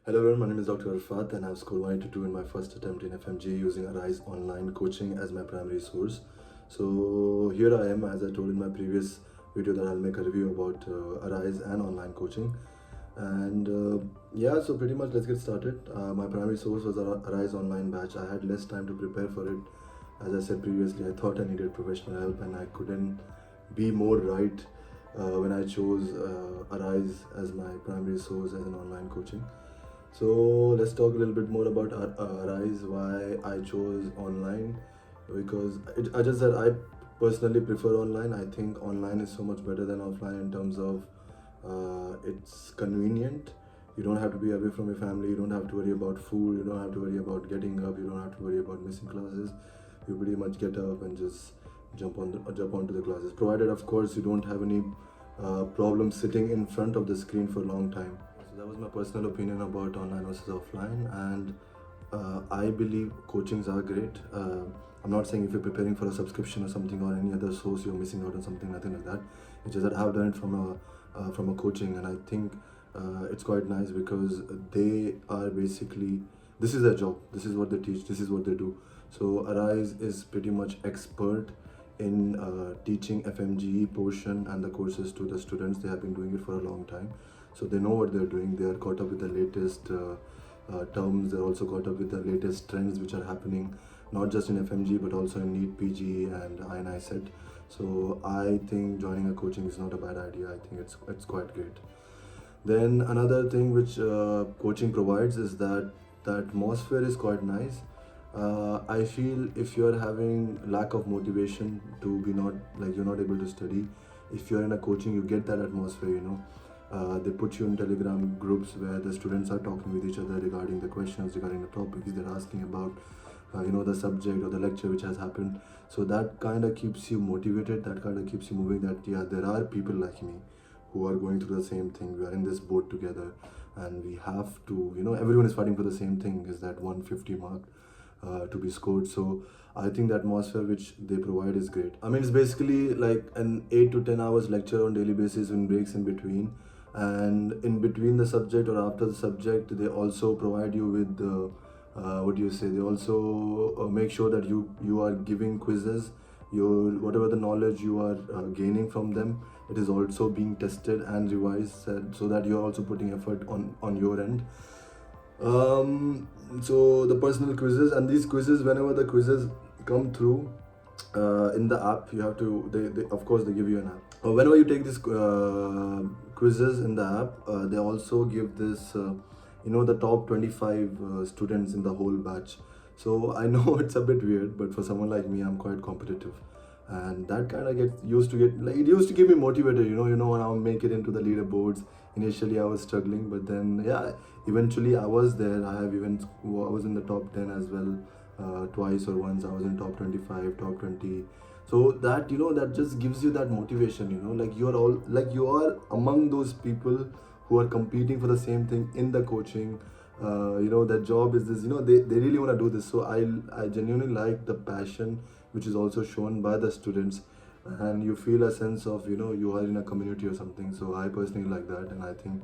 Hello everyone, my name is Dr. Arafat and I have scored 182 in my first attempt in FMGE using Arise online coaching as my primary source. So here I am, as I told in my previous video that I'll make a review about Arise and online coaching. And yeah, so pretty much let's get started. My primary source was Arise online batch. I had less time to prepare for it. As I said previously, I thought I needed professional help and I couldn't be more right when I chose Arise as my primary source as an online coaching. So let's talk a little bit more about Arise, why I chose online, because I just said I personally prefer online. I think online is so much better than offline in terms of it's convenient. You don't have to be away from your family. You don't have to worry about food. You don't have to worry about getting up. You don't have to worry about missing classes. You pretty much get up and just jump onto the classes. Provided, of course, you don't have any problem sitting in front of the screen for a long time. So that was my personal opinion about online versus offline, and I believe coachings are great. I'm not saying if you're preparing for a subscription or something or any other source you're missing out on something, nothing like that. It's just that I've done it from a coaching, and I think it's quite nice because they are basically, this is their job, this is what they teach, this is what they do. So Arise is pretty much expert in teaching FMGE portion and the courses to the students. They have been doing it for a long time, so they know what they're doing. They are caught up with the latest terms. They're also caught up with the latest trends which are happening, not just in FMG but also in NEET, PG and INI set. So I think joining a coaching is not a bad idea. I think it's quite great. Then another thing which coaching provides is that the atmosphere is quite nice. I feel if you're having lack of motivation to be not like you're not able to study, if you're in a coaching, you get that atmosphere. They put you in Telegram groups where the students are talking with each other regarding the questions, regarding the topics they're asking about, the subject or the lecture which has happened. So that kind of keeps you motivated. That kind of keeps you moving. That yeah, there are people like me who are going through the same thing. We are in this boat together, and we have to. Everyone is fighting for the same thing. Is that 150 mark? To be scored. So I think the atmosphere which they provide is great. I mean, it's basically like an 8 to 10 hours lecture on daily basis with breaks in between. And in between the subject or after the subject, they also provide you with the, what do you say? They also make sure that you are giving quizzes. Your whatever the knowledge you are gaining from them, it is also being tested and revised, so that you are also putting effort on your end. So the personal quizzes, and these quizzes, whenever the quizzes come through in the app, you have to, they of course they give you an app. Whenever you take these quizzes in the app, they also give this the top 25 students in the whole batch. So I know it's a bit weird, but for someone like me, I'm quite competitive, and that kind of gets used to get like, it used to keep me motivated. When I make it into the leaderboards. Initially I was struggling, but then yeah, eventually I was there. I was in the top 10 as well, twice or once I was in top 25, top 20. So that that just gives you that motivation, like you are among those people who are competing for the same thing in the coaching. Their job is this, they really want to do this. So I genuinely like the passion which is also shown by the students, and you feel a sense of you are in a community or something. So I personally like that, and I think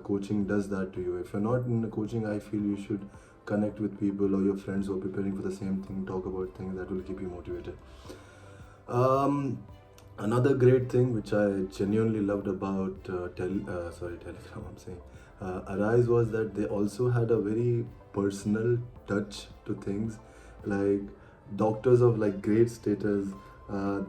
coaching does that to you. If you're not in a coaching, I feel you should connect with people or your friends who are preparing for the same thing. Talk about things that will keep you motivated. Another great thing which I genuinely loved about Telegram, I'm saying, Arise, was that they also had a very personal touch to things. Like doctors of like great status,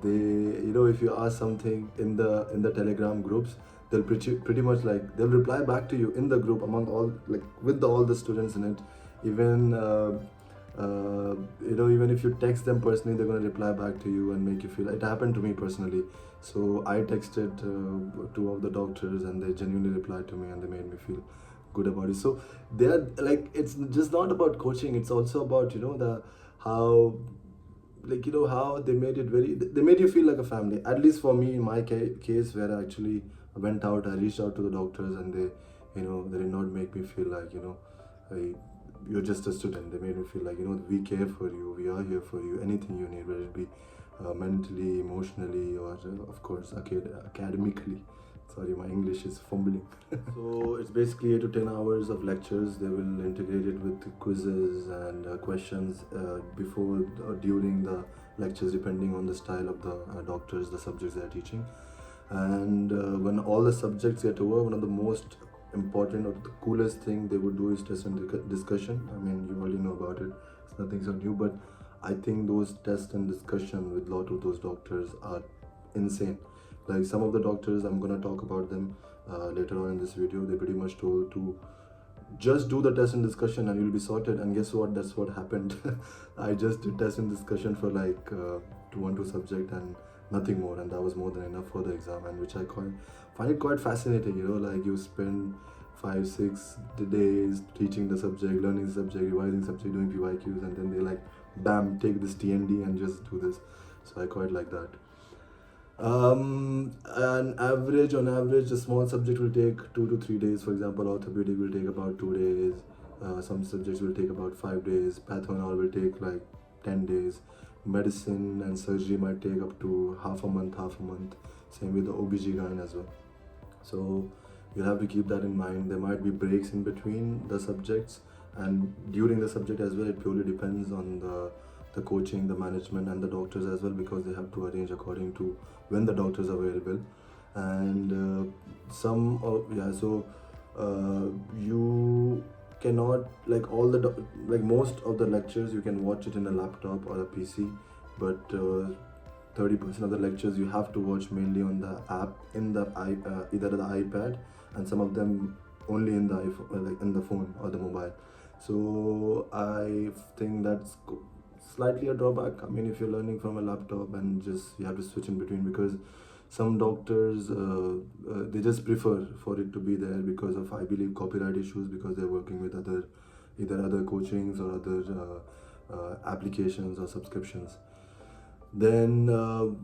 they if you ask something in the Telegram groups, they'll pretty much like they'll reply back to you in the group among all, like with all the students in it. Even even if you text them personally, they're going to reply back to you and make you feel. It happened to me personally. So I texted two of the doctors, and they genuinely replied to me, and they made me feel good about it. So they're like, it's just not about coaching, it's also about the how, like how they made it they made you feel like a family. At least for me, in my case, where I actually went out, I reached out to the doctors, and they they did not make me feel like you're just a student. They made me feel like we care for you, we are here for you, anything you need, whether it be mentally, emotionally, or of course academically. Sorry, my English is fumbling. So it's basically 8 to 10 hours of lectures. They will integrate it with quizzes and questions before or during the lectures, depending on the style of the doctors, the subjects they are teaching. And when all the subjects get over, one of the most important or the coolest thing they would do is test and discussion. I mean, you already know about it. It's nothing so new, but I think those tests and discussion with a lot of those doctors are insane. Like some of the doctors, I'm gonna talk about them later on in this video. They pretty much told to just do the test and discussion and you'll be sorted. And guess what? That's what happened. I just did test and discussion for like 2 subject and nothing more, and that was more than enough for the exam. And which I find it quite fascinating. You know, like you spend 5-6 days teaching the subject, learning the subject, revising the subject, doing PYQs, and then they like, bam, take this TND and just do this. So I quite like that. On average, a small subject will take 2 to 3 days. For example, orthopedic will take about 2 days. Some subjects will take about 5 days. Path and all will take like 10 days. Medicine and surgery might take up to half a month. Same with the OBGYN as well. So you'll have to keep that in mind. There might be breaks in between the subjects and during the subject as well. It purely depends on the coaching, the management, and the doctors as well, because they have to arrange according to when the doctors are available. And you cannot, like all the like most of the lectures you can watch it in a laptop or a PC, but 30% of the lectures you have to watch mainly on the app in the either the iPad, and some of them only in the iPhone, like in the phone or the mobile. So I think that's slightly a drawback. I mean, if you're learning from a laptop and just you have to switch in between, because some doctors they just prefer for it to be there because of, I believe, copyright issues, because they're working with either other coachings or other applications or subscriptions. Then the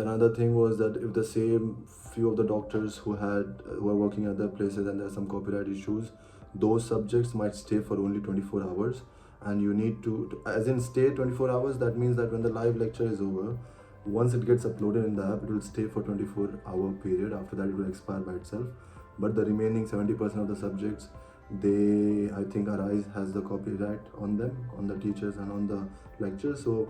another thing was that if the same few of the doctors who are working at their places and there's some copyright issues, those subjects might stay for only 24 hours, and you need to as in stay 24 hours. That means that when the live lecture is over, once it gets uploaded in the app, it will stay for 24-hour period. After that, it will expire by itself. But the remaining 70% of the subjects, I think Arise has the copyright on them, on the teachers and on the lectures. So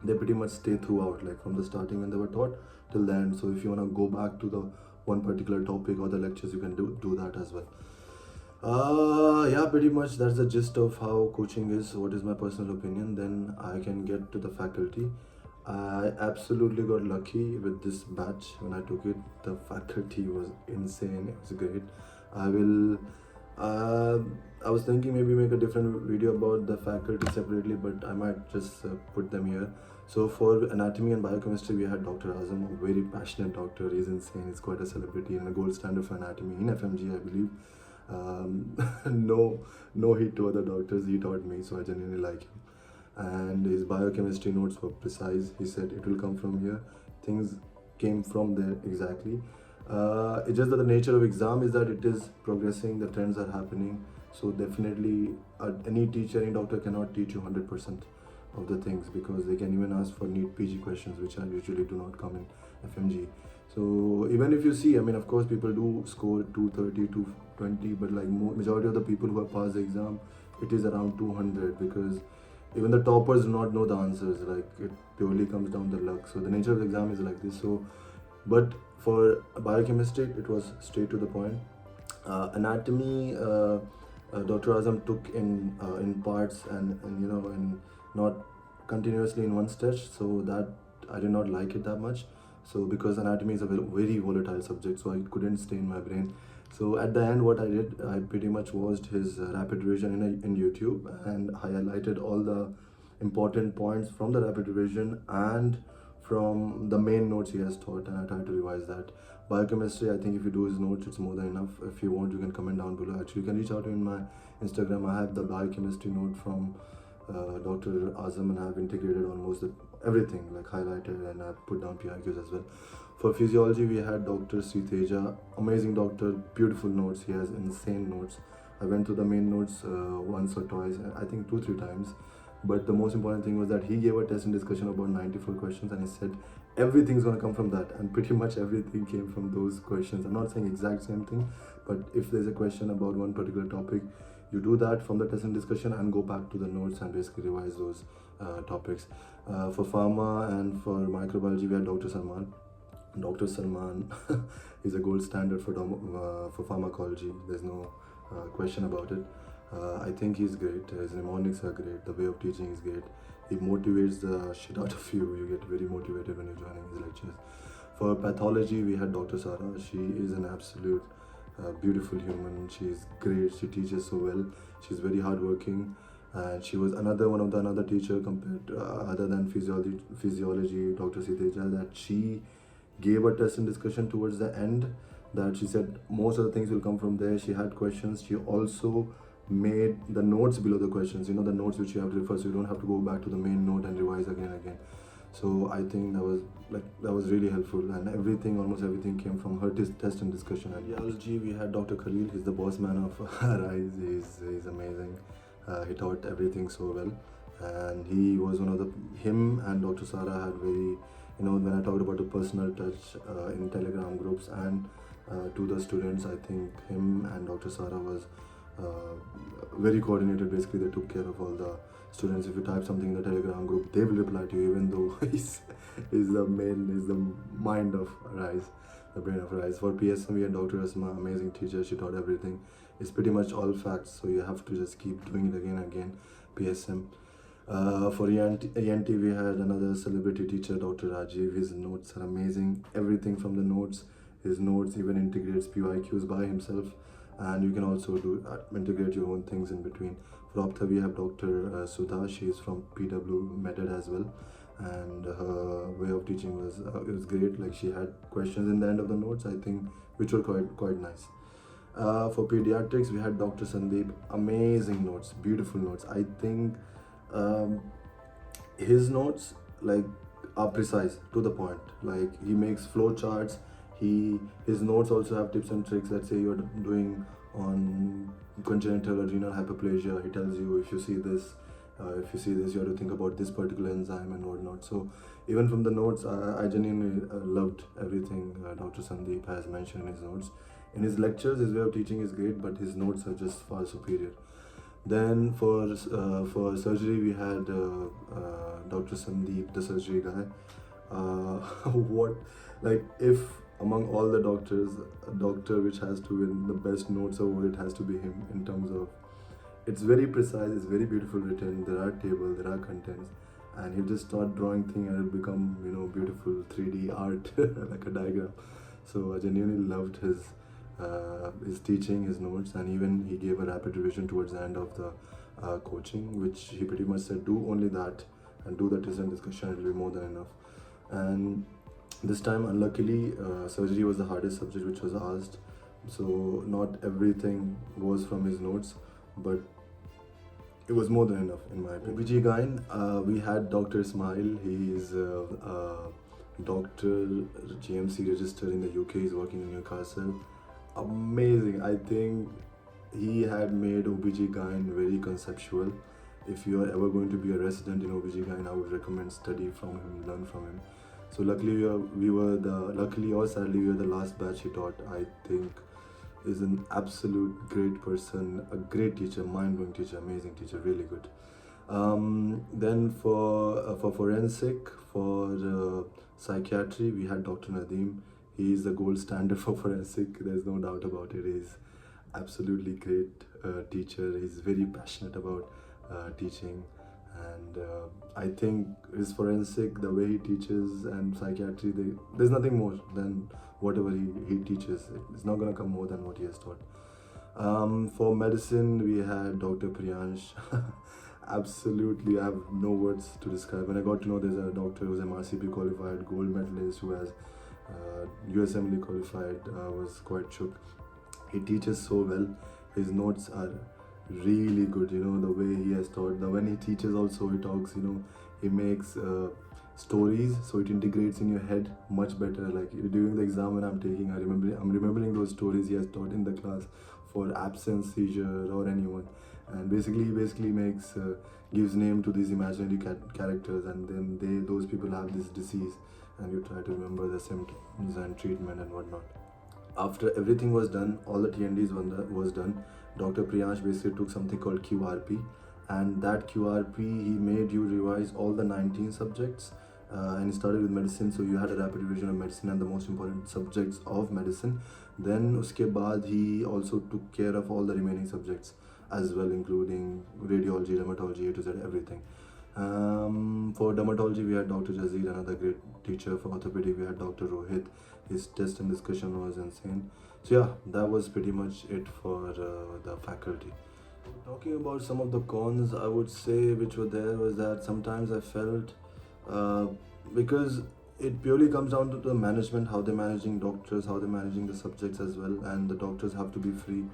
they pretty much stay throughout, like from the starting when they were taught till the end. So if you want to go back to the one particular topic or the lectures, you can do that as well. Yeah, pretty much that's the gist of how coaching is. What is my personal opinion? Then I can get to the faculty. I absolutely got lucky with this batch when I took it. The faculty was insane. It was great. I was thinking maybe make a different video about the faculty separately, but I might just put them here. So for anatomy and biochemistry, we had Dr. Azam, a very passionate doctor. He's insane. He's quite a celebrity and a gold standard for anatomy in FMGE, I believe. No hit to other doctors. He taught me, so I genuinely like him. And his biochemistry notes were precise. He said it will come from here. Things came from there exactly. It's just that the nature of exam is that it is progressing, the trends are happening. So definitely any teacher, any doctor cannot teach you 100% of the things, because they can even ask for NEET PG questions, which are usually do not come in FMG. So even if you see, I mean, of course people do score 230, 220, but like majority of the people who have passed the exam, it is around 200, because even the toppers do not know the answers. Like it purely comes down to luck. So the nature of the exam is like this. So, but for biochemistry, it was straight to the point. Anatomy, Dr. Azam took in parts and not continuously in one stretch. So that I did not like it that much. So because anatomy is a very volatile subject, so I couldn't stay in my brain. So at the end, what I did, I pretty much watched his rapid revision in YouTube, and I highlighted all the important points from the rapid revision and from the main notes he has taught, and I tried to revise that. Biochemistry, I think if you do his notes, it's more than enough. If you want, you can comment down below. Actually, you can reach out to me in my Instagram. I have the biochemistry note from Dr. Azam, and I have integrated almost everything, like highlighted, and I've put down PIQs as well. For physiology, we had Dr. Sriteja, amazing doctor, beautiful notes. He has insane notes. I went through the main notes once or twice, I think 2-3 times. But the most important thing was that he gave a test and discussion about 94 questions, and he said everything's going to come from that, and pretty much everything came from those questions. I'm not saying exact same thing, but if there's a question about one particular topic, you do that from the test and discussion and go back to the notes and basically revise those topics. For pharma and for microbiology, we had Dr. Salman. Dr. Salman is a gold standard for pharmacology. There's no question about it. I think he's great. His mnemonics are great. The way of teaching is great. He motivates the shit out of you. You get very motivated when you're joining his lectures. For pathology, we had Dr. Sarah. She is an absolute beautiful human. She's great. She teaches so well. She's very hardworking. And she was another teacher compared to, other than physiology, Dr. Siteja, that she gave a test and discussion towards the end, that she said most of the things will come from there. She had questions. She also made the notes below the questions, the notes which you have to refer, so you don't have to go back to the main note and revise again and again. So I think that was really helpful, and almost everything came from her test and discussion. And biology, we had Dr. Khalil. He's the boss man of RISE. He's amazing. He taught everything so well, and he was him and Dr. Sarah had very, when I talked about the personal touch in Telegram groups and to the students, I think him and Dr. Sarah was very coordinated. Basically, they took care of all the students. If you type something in the Telegram group, they will reply to you, even though he's the mind of RISE, the brain of RISE. For PSM, we had Dr. Asma, amazing teacher. She taught everything. It's pretty much all facts, so you have to just keep doing it again and again. PSM. For ENT, we had another celebrity teacher, Dr. Rajiv. His notes are amazing. Everything from the notes. His notes even integrates PYQs by himself, and you can also integrate your own things in between. For Optha, we have Dr. Sudha. She is from PW Method as well, and her way of teaching was it was great. Like, she had questions in the end of the notes, I think, which were quite nice. For pediatrics, we had Dr. Sandeep. Amazing notes, beautiful notes. I think his notes are precise, to the point. Like, he makes flow charts. His notes also have tips and tricks. Let's say you're doing on congenital adrenal hyperplasia, he tells you, if you see this, you have to think about this particular enzyme and whatnot. So even from the notes, I genuinely loved everything Dr. Sandeep has mentioned in his notes. In his lectures, his way of teaching is great, but his notes are just far superior. Then for surgery, we had Dr. Sandeep, the surgery guy. If among all the doctors, a doctor which has to win the best notes award, it has to be him, in terms of, it's very precise, it's very beautiful written, there are tables, there are contents, and he'll just start drawing things and it'll become, beautiful 3D art, like a diagram. So I genuinely loved his teaching, his notes, and even he gave a rapid revision towards the end of the coaching, which he pretty much said, do only that and do the test and discussion, it'll be more than enough. And this time, unluckily, surgery was the hardest subject which was asked, so not everything was from his notes, but it was more than enough in my opinion. OBGYN, we had Dr. Ismail. He is Doctor GMC registered in the UK. He's working in Newcastle. Amazing. I think he had made OBGYN very conceptual. If you are ever going to be a resident in OBGYN, I would recommend study from him, learn from him. So luckily or sadly, we were the last batch he taught. I think is an absolute great person, a great teacher, mind-blowing teacher, amazing teacher, really good. Then for forensic, for psychiatry, we had Dr. Nadeem. He is the gold standard for forensic. There's no doubt about it. He's absolutely great teacher. He's very passionate about teaching. And I think his forensic, the way he teaches, and psychiatry, there's nothing more than whatever he teaches. It's not going to come more than what he has taught. For medicine, we had Dr. Prian. Absolutely, I have no words to describe. When I got to know there's a doctor who's MRCP qualified, gold medalist, who has USMLE qualified, was quite shook. He teaches so well. His notes are really good, the way he has taught. When he teaches also, he talks, he makes stories, so it integrates in your head much better. Like during the exam when I'm taking, I'm remembering those stories he has taught in the class for absence, seizure, or anyone. And basically gives name to these imaginary characters, and then those people have this disease, and you try to remember the symptoms and treatment and whatnot. After everything was done, all the TNDs was done, Dr. Priyansh basically took something called QRP, and that QRP he made you revise all the 19 subjects, and he started with medicine, so you had a rapid revision of medicine and the most important subjects of medicine. Then uske baad he also took care of all the remaining subjects as well, including radiology, dermatology, A to Z, everything. For dermatology, we had Dr. Jazir, another great teacher. For orthopedic, we had Dr. Rohit. His test and discussion was insane. So yeah, that was pretty much it for the faculty. Talking about some of the cons, I would say which were there was that sometimes I felt uh, because it purely comes down to the management, how they're managing doctors, how they're managing the subjects as well, and the doctors have to be free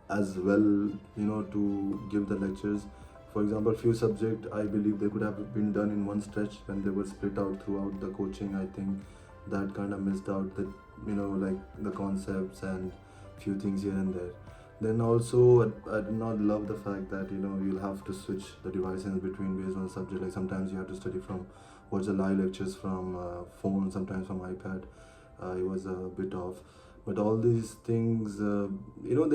as well, to give the lectures. For example, few subject I believe they could have been done in one stretch when they were split out throughout the coaching. I think that kind of missed out the like the concepts and few things here and there. Then also I do not love the fact that you'll have to switch the devices between based on the subject. Like sometimes you have to study from watch the live lectures from phone, sometimes from iPad. It was a bit off, but all these things they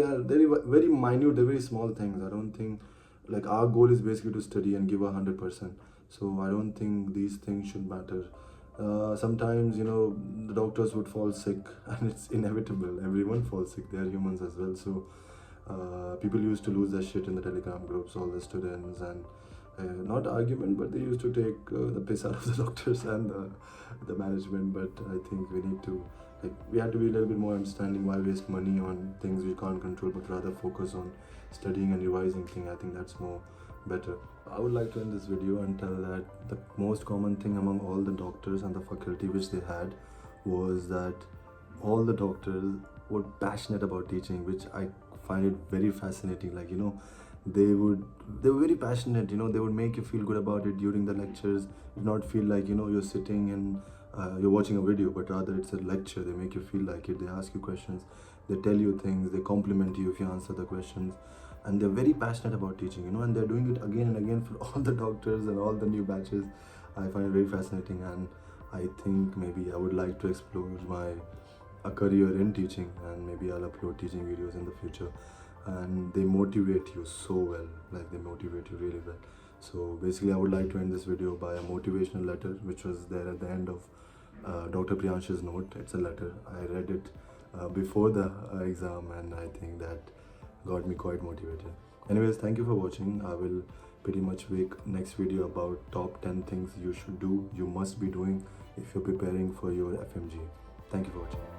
are very minute, they're very small things. I don't think, like, our goal is basically to study and give 100%, so I don't think these things should matter. Sometimes the doctors would fall sick and it's inevitable, everyone falls sick, they are humans as well. So people used to lose their shit in the Telegram groups, all the students, and not argument, but they used to take the piss out of the doctors and the management. But I think we need to, we have to be a little bit more understanding. Why waste money on things we can't control, but rather focus on studying and revising things. I think that's more better. I would like to end this video and tell that the most common thing among all the doctors and the faculty which they had was that all the doctors were passionate about teaching, which I find it very fascinating. They were very passionate. They would make you feel good about it during the lectures. You not feel like you're sitting and you're watching a video, but rather it's a lecture. They make you feel like it. They ask you questions, they tell you things, they compliment you if you answer the questions, and they're very passionate about teaching, and they're doing it again and again for all the doctors and all the new batches. I find it very fascinating, and I think maybe I would like to explore my a career in teaching, and maybe I'll upload teaching videos in the future. And they motivate you so well, they motivate you really well. So basically I would like to end this video by a motivational letter which was there at the end of Dr. Priyansh's note. It's a letter, I read it before the exam, and I think that got me quite motivated. Anyways, thank you for watching. I will pretty much make next video about top 10 things you should do, you must be doing if you're preparing for your FMGE. Thank you for watching.